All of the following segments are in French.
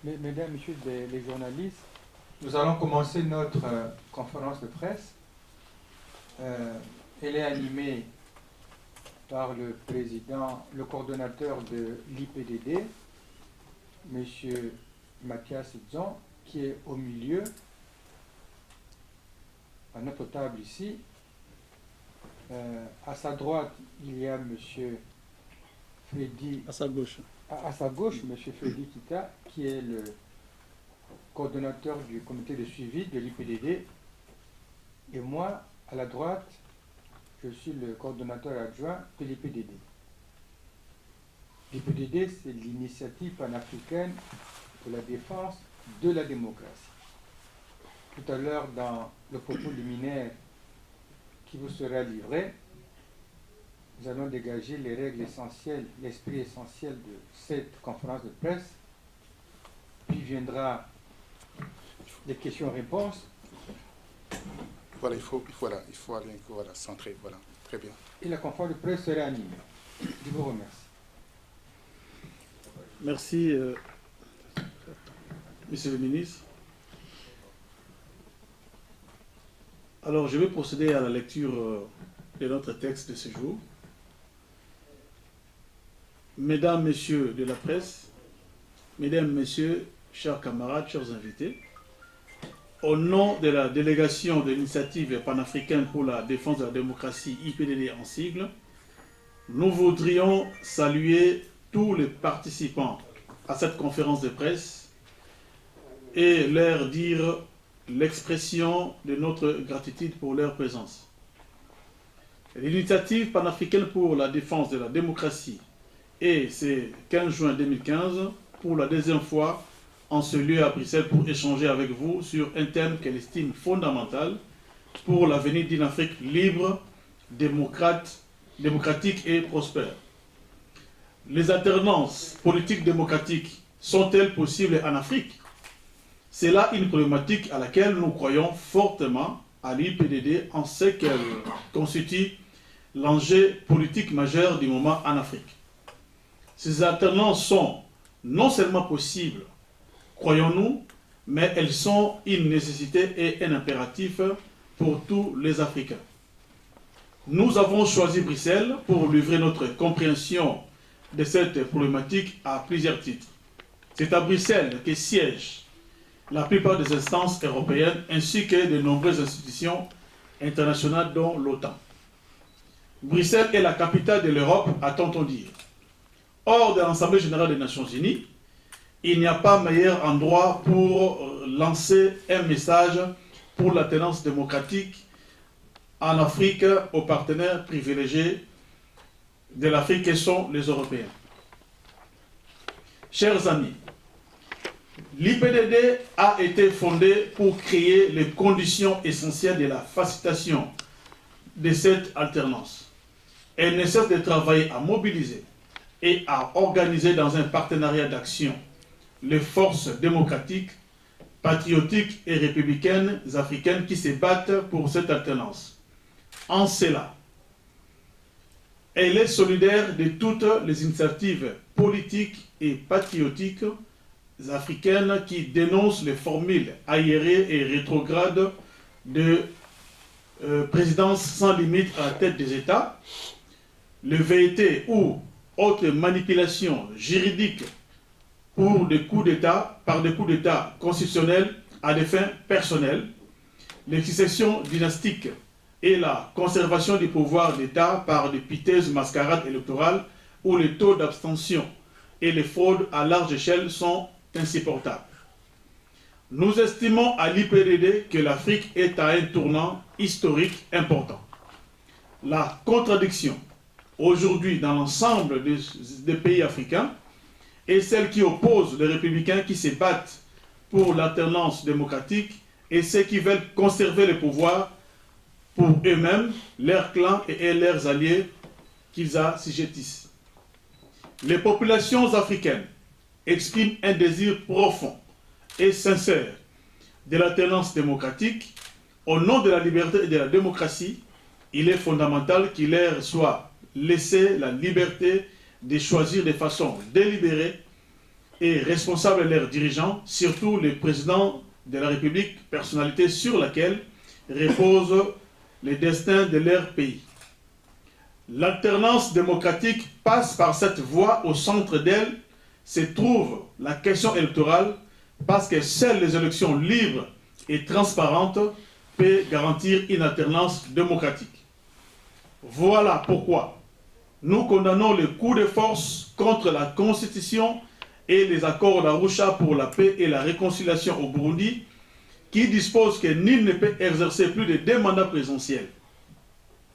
Mesdames, Messieurs les journalistes, nous allons commencer notre conférence de presse. Elle est animée par le président, le coordonnateur de l'IPDD, M. Mathias Dzon, qui est au milieu, à notre table ici. À sa droite, il y a M. Freddy. À sa gauche. À sa gauche, M. Freddy Kita, qui est le coordonnateur du comité de suivi de l'IPDD. Et moi, à la droite, je suis le coordonnateur adjoint de l'IPDD. L'IPDD, c'est l'initiative panafricaine pour la défense de la démocratie. Tout à l'heure, dans le propos liminaire qui vous sera livré, nous allons dégager les règles essentielles, l'esprit essentiel de cette conférence de presse. Puis viendra les questions-réponses. Voilà, il faut aller centrer. Voilà, très bien. Et la conférence de presse sera animée. Je vous remercie. Merci, Monsieur le ministre. Alors, je vais procéder à la lecture de notre texte de ce jour. Mesdames, Messieurs de la presse, Mesdames, Messieurs, chers camarades, chers invités, au nom de la délégation de l'initiative panafricaine pour la défense de la démocratie, IPDD en sigle, nous voudrions saluer tous les participants à cette conférence de presse et leur dire l'expression de notre gratitude pour leur présence. L'initiative panafricaine pour la défense de la démocratie et c'est 15 juin 2015 pour la deuxième fois en ce lieu à Bruxelles pour échanger avec vous sur un thème qu'elle estime fondamental pour l'avenir d'une Afrique libre, démocratique et prospère. Les alternances politiques démocratiques sont-elles possibles en Afrique? C'est là une problématique à laquelle nous croyons fortement à l'IPDD en ce qu'elle constitue l'enjeu politique majeur du moment en Afrique. Ces alternances sont non seulement possibles, croyons-nous, mais elles sont une nécessité et un impératif pour tous les Africains. Nous avons choisi Bruxelles pour livrer notre compréhension de cette problématique à plusieurs titres. C'est à Bruxelles que siègent la plupart des instances européennes ainsi que de nombreuses institutions internationales dont l'OTAN. Bruxelles est la capitale de l'Europe, a-t-on dire. Hors de l'Assemblée générale des Nations Unies, il n'y a pas meilleur endroit pour lancer un message pour l'alternance démocratique en Afrique aux partenaires privilégiés de l'Afrique que sont les Européens. Chers amis, l'IPDD a été fondée pour créer les conditions essentielles de la facilitation de cette alternance. Elle nécessite de travailler à mobiliser et à organiser dans un partenariat d'action les forces démocratiques, patriotiques et républicaines africaines qui se battent pour cette alternance. En cela, elle est solidaire de toutes les initiatives politiques et patriotiques africaines qui dénoncent les formules aérées et rétrogrades de présidence sans limite à la tête des États, le VT ou autres manipulations juridiques pour des coups d'État, par des coups d'État constitutionnels à des fins personnelles, les successions dynastiques et la conservation du pouvoir d'État par des piteuses mascarades électorales où les taux d'abstention et les fraudes à large échelle sont insupportables. Nous estimons à l'IPDD que l'Afrique est à un tournant historique important. La contradiction aujourd'hui dans l'ensemble des pays africains est celle qui oppose les républicains qui se battent pour l'alternance démocratique et ceux qui veulent conserver le pouvoir pour eux-mêmes, leurs clans et leurs alliés qu'ils assujettissent. Les populations africaines expriment un désir profond et sincère de l'alternance démocratique. Au nom de la liberté et de la démocratie, il est fondamental qu'il leur soit laissé la liberté de choisir de façon délibérée et responsables de leurs dirigeants, surtout le président de la République, personnalité sur laquelle repose le destin de leur pays. L'alternance démocratique passe par cette voie. Au centre d'elle se trouve la question électorale, parce que seules les élections libres et transparentes peuvent garantir une alternance démocratique. Voilà pourquoi nous condamnons le coup de force contre la Constitution et les accords d'Arusha pour la paix et la réconciliation au Burundi, qui disposent que nul ne peut exercer plus de 2 mandats présidentiels.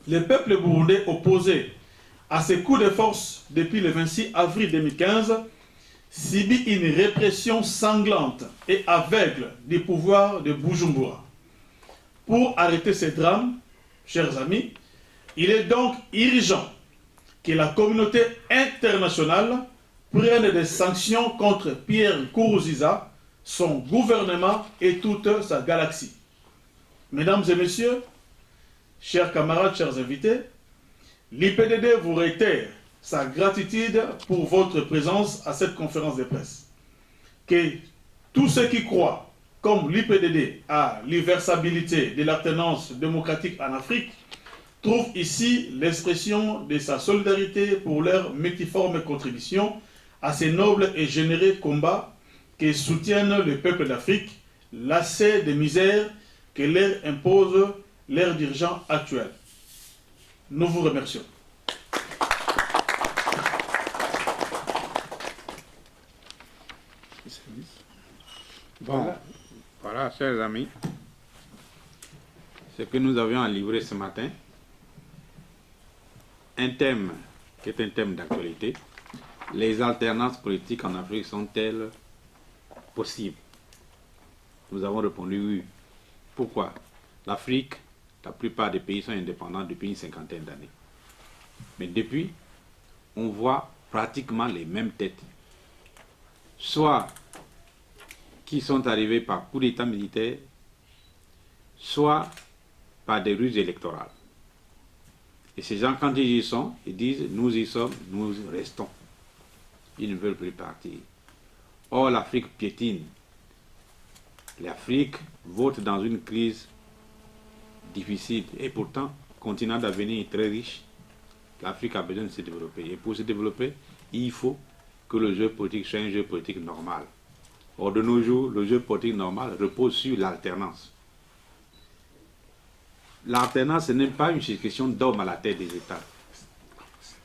Le peuple burundais opposé à ces coups de force depuis le 26 avril 2015 subit une répression sanglante et aveugle du pouvoir de Bujumbura. Pour arrêter ces drames, chers amis, il est donc urgent que la communauté internationale prenne des sanctions contre Pierre Nkurunziza, son gouvernement et toute sa galaxie. Mesdames et messieurs, chers camarades, chers invités, l'IPDD vous réitère sa gratitude pour votre présence à cette conférence de presse. Que tous ceux qui croient, comme l'IPDD, à l'universalité de l'alternance démocratique en Afrique, trouvent ici l'expression de sa solidarité pour leur multiforme contribution à ces nobles et généreux combats qui soutiennent le peuple d'Afrique, lassés de misère que leur impose leurs dirigeants actuels. Nous vous remercions. Bon, voilà, chers amis, ce que nous avions à livrer ce matin, un thème qui est un thème d'actualité. Les alternances politiques en Afrique sont-elles possibles? Nous avons répondu oui. Pourquoi? L'Afrique, la plupart des pays sont indépendants depuis une 50aine d'années. Mais depuis, on voit pratiquement les mêmes têtes. Soit qui sont arrivés par coup d'état militaire, soit par des ruses électorales. Et ces gens, quand ils y sont, ils disent « nous y sommes, nous restons ». Ils ne veulent plus partir. Or, l'Afrique piétine. L'Afrique vote dans une crise difficile. Et pourtant, continent d'avenir est très riche. L'Afrique a besoin de se développer. Et pour se développer, il faut que le jeu politique soit un jeu politique normal. Or, de nos jours, le jeu politique normal repose sur l'alternance. L'alternance, ce n'est pas une succession d'hommes à la tête des États.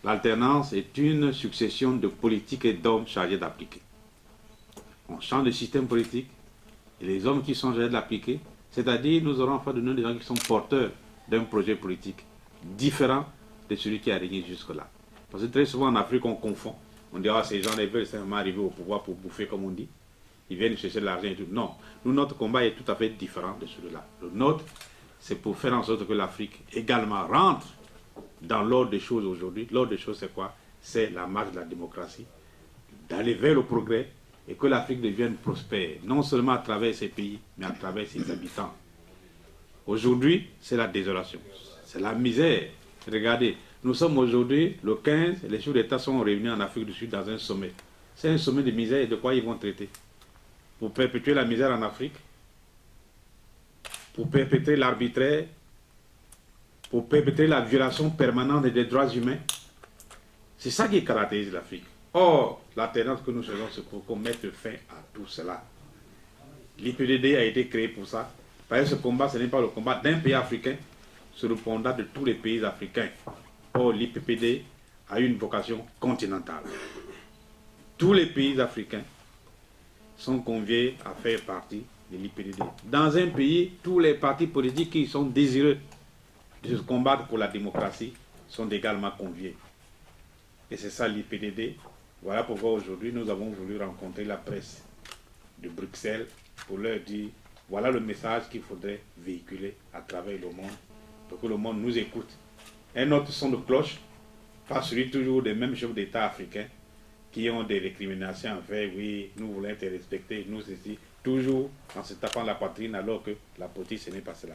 L'alternance est une succession de politiques et d'hommes chargés d'appliquer. On change de système politique et les hommes qui sont chargés de l'appliquer, c'est-à-dire nous aurons en face de nous des gens qui sont porteurs d'un projet politique différent de celui qui a régné jusque-là. Parce que très souvent en Afrique, on confond. On dit, ah, ces gens-là veulent simplement arriver au pouvoir pour bouffer, comme on dit. Ils viennent chercher de l'argent et tout. Non, nous, notre combat est tout à fait différent de celui-là. Le nôtre, c'est pour faire en sorte que l'Afrique également rentre dans l'ordre des choses aujourd'hui. L'ordre des choses, c'est quoi? C'est la marche de la démocratie, d'aller vers le progrès et que l'Afrique devienne prospère, non seulement à travers ses pays, mais à travers ses habitants. Aujourd'hui, c'est la désolation, c'est la misère. Regardez, nous sommes aujourd'hui le 15, les chefs d'État sont réunis en Afrique du Sud dans un sommet. C'est un sommet de misère et de quoi ils vont traiter? Pour perpétuer la misère en Afrique, pour perpétrer l'arbitraire, pour perpétrer la violation permanente des droits humains. C'est ça qui caractérise l'Afrique. Or, la tendance que nous faisons, c'est pour qu'on mette fin à tout cela. L'IPDD a été créé pour ça. Parce que ce combat, ce n'est pas le combat d'un pays africain, c'est le combat de tous les pays africains. Or, l'IPPD a une vocation continentale. Tous les pays africains sont conviés à faire partie de l'IPDD. Dans un pays, tous les partis politiques qui sont désireux de se combattre pour la démocratie sont également conviés. Et c'est ça l'IPDD. Voilà pourquoi aujourd'hui nous avons voulu rencontrer la presse de Bruxelles pour leur dire voilà le message qu'il faudrait véhiculer à travers le monde pour que le monde nous écoute. Un autre son de cloche, pas celui toujours des mêmes chefs d'État africains qui ont des récriminations à faire, oui, nous voulons être respectés, nous ceci, toujours en se tapant la poitrine alors que la politique ce n'est pas cela.